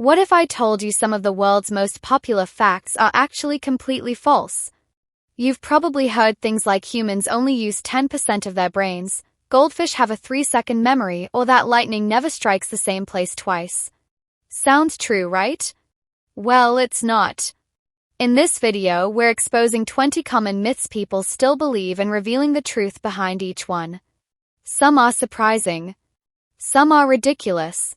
What if I told you some of the world's most popular facts are actually completely false? You've probably heard things like humans only use 10% of their brains, goldfish have a 3-second memory, or that lightning never strikes the same place twice. Sounds true, right? Well, it's not. In this video, we're exposing 20 common myths people still believe and revealing the truth behind each one. Some are surprising, some are ridiculous,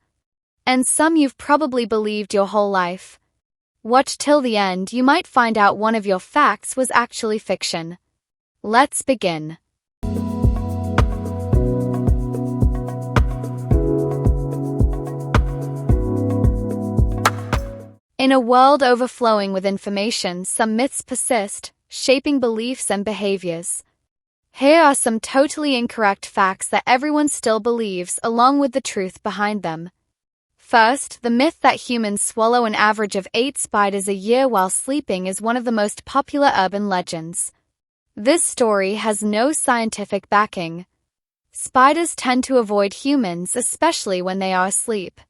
and some you've probably believed your whole life. Watch till the end, you might find out one of your facts was actually fiction. Let's begin. In a world overflowing with information, some myths persist, shaping beliefs and behaviors. Here are some totally incorrect facts that everyone still believes, along with the truth behind them. First, the myth that humans swallow an average of 8 spiders a year while sleeping is one of the most popular urban legends. This story has no scientific backing. Spiders tend to avoid humans, especially when they are asleep.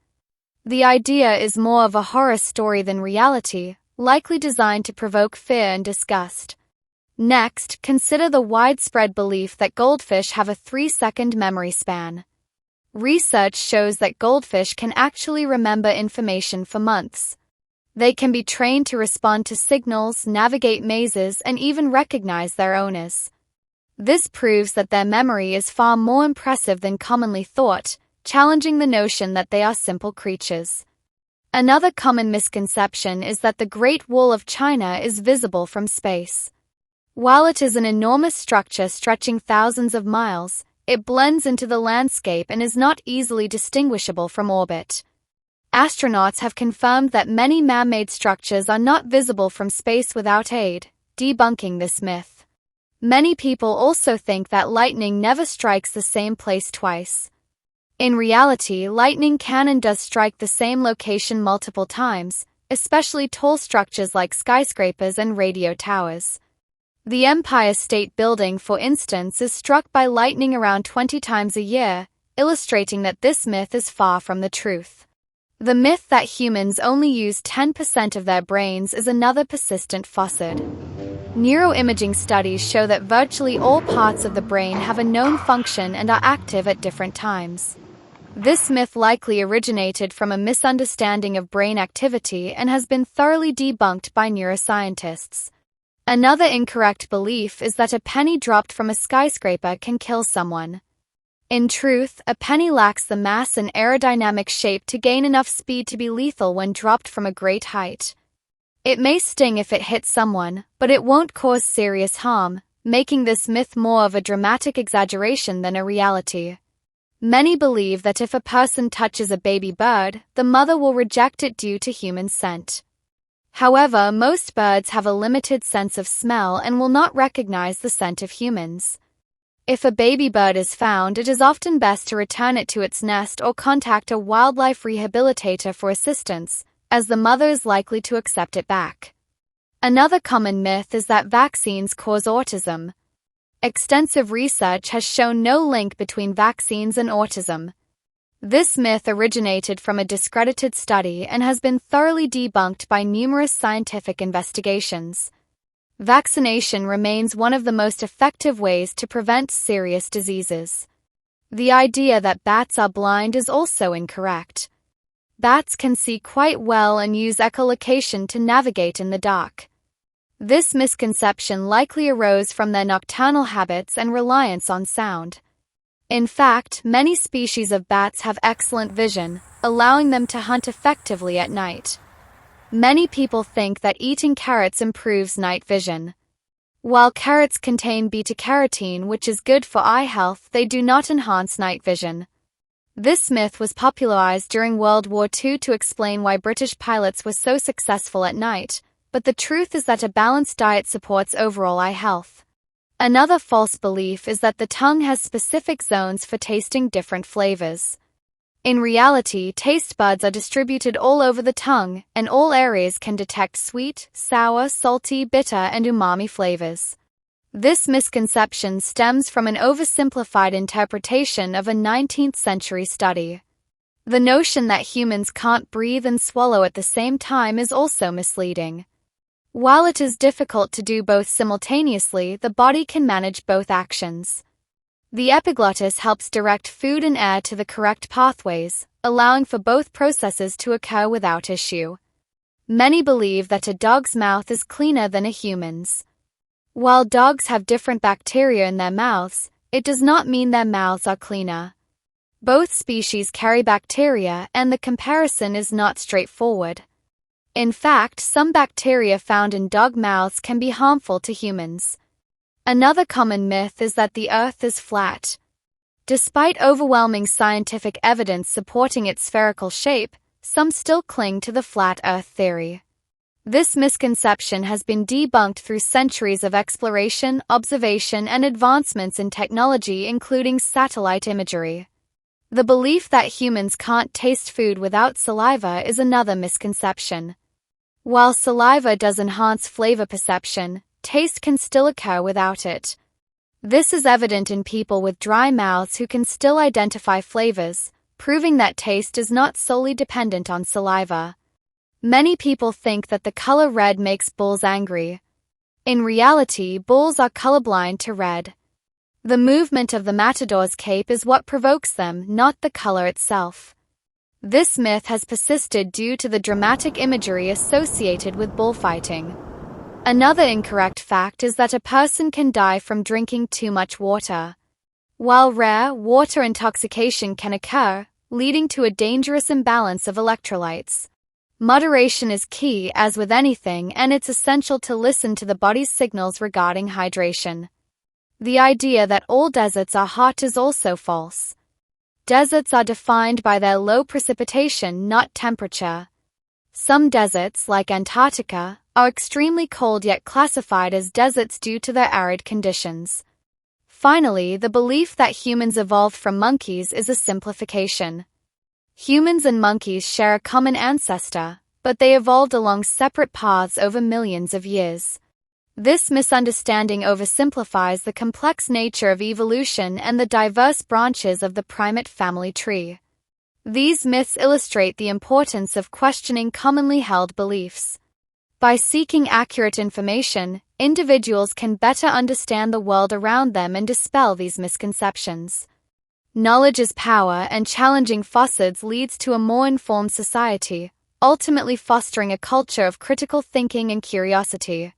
The idea is more of a horror story than reality, likely designed to provoke fear and disgust. Next, consider the widespread belief that goldfish have a 3-second memory span. Research shows that goldfish can actually remember information for months. They can be trained to respond to signals, navigate mazes, and even recognize their owners. This proves that their memory is far more impressive than commonly thought, challenging the notion that they are simple creatures. Another common misconception is that the Great Wall of China is visible from space. While it is an enormous structure stretching thousands of miles, it blends into the landscape and is not easily distinguishable from orbit. Astronauts have confirmed that many man-made structures are not visible from space without aid, debunking this myth. Many people also think that lightning never strikes the same place twice. In reality, lightning can and does strike the same location multiple times, especially tall structures like skyscrapers and radio towers. The Empire State Building, for instance, is struck by lightning around 20 times a year, illustrating that this myth is far from the truth. The myth that humans only use 10% of their brains is another persistent falsehood. Neuroimaging studies show that virtually all parts of the brain have a known function and are active at different times. This myth likely originated from a misunderstanding of brain activity and has been thoroughly debunked by neuroscientists. Another incorrect belief is that a penny dropped from a skyscraper can kill someone. In truth, a penny lacks the mass and aerodynamic shape to gain enough speed to be lethal when dropped from a great height. It may sting if it hits someone, but it won't cause serious harm, making this myth more of a dramatic exaggeration than a reality. Many believe that if a person touches a baby bird, the mother will reject it due to human scent. However, most birds have a limited sense of smell and will not recognize the scent of humans. If a baby bird is found, it is often best to return it to its nest or contact a wildlife rehabilitator for assistance, as the mother is likely to accept it back. Another common myth is that vaccines cause autism. Extensive research has shown no link between vaccines and autism. This myth originated from a discredited study and has been thoroughly debunked by numerous scientific investigations. Vaccination remains one of the most effective ways to prevent serious diseases. The idea that bats are blind is also incorrect. Bats can see quite well and use echolocation to navigate in the dark. This misconception likely arose from their nocturnal habits and reliance on sound. In fact, many species of bats have excellent vision, allowing them to hunt effectively at night. Many people think that eating carrots improves night vision. While carrots contain beta-carotene, which is good for eye health, they do not enhance night vision. This myth was popularized during World War II to explain why British pilots were so successful at night, but the truth is that a balanced diet supports overall eye health. Another false belief is that the tongue has specific zones for tasting different flavors. In reality, taste buds are distributed all over the tongue, and all areas can detect sweet, sour, salty, bitter, and umami flavors. This misconception stems from an oversimplified interpretation of a 19th century study. The notion that humans can't breathe and swallow at the same time is also misleading. While it is difficult to do both simultaneously, the body can manage both actions. The epiglottis helps direct food and air to the correct pathways, allowing for both processes to occur without issue. Many believe that a dog's mouth is cleaner than a human's. While dogs have different bacteria in their mouths, it does not mean their mouths are cleaner. Both species carry bacteria, and the comparison is not straightforward. In fact, some bacteria found in dog mouths can be harmful to humans. Another common myth is that the Earth is flat. Despite overwhelming scientific evidence supporting its spherical shape, some still cling to the flat Earth theory. This misconception has been debunked through centuries of exploration, observation, and advancements in technology, including satellite imagery. The belief that humans can't taste food without saliva is another misconception. While saliva does enhance flavor perception, taste can still occur without it. This is evident in people with dry mouths who can still identify flavors, proving that taste is not solely dependent on saliva. Many people think that the color red makes bulls angry. In reality, bulls are colorblind to red. The movement of the matador's cape is what provokes them, not the color itself. This myth has persisted due to the dramatic imagery associated with bullfighting. Another incorrect fact is that a person can die from drinking too much water. While rare, water intoxication can occur, leading to a dangerous imbalance of electrolytes. Moderation is key, as with anything, and it's essential to listen to the body's signals regarding hydration. The idea that all deserts are hot is also false. Deserts are defined by their low precipitation, not temperature. Some deserts, like Antarctica, are extremely cold yet classified as deserts due to their arid conditions. Finally, the belief that humans evolved from monkeys is a simplification. Humans and monkeys share a common ancestor, but they evolved along separate paths over millions of years. This misunderstanding oversimplifies the complex nature of evolution and the diverse branches of the primate family tree. These myths illustrate the importance of questioning commonly held beliefs. By seeking accurate information, individuals can better understand the world around them and dispel these misconceptions. Knowledge is power, and challenging falsehoods leads to a more informed society, ultimately fostering a culture of critical thinking and curiosity.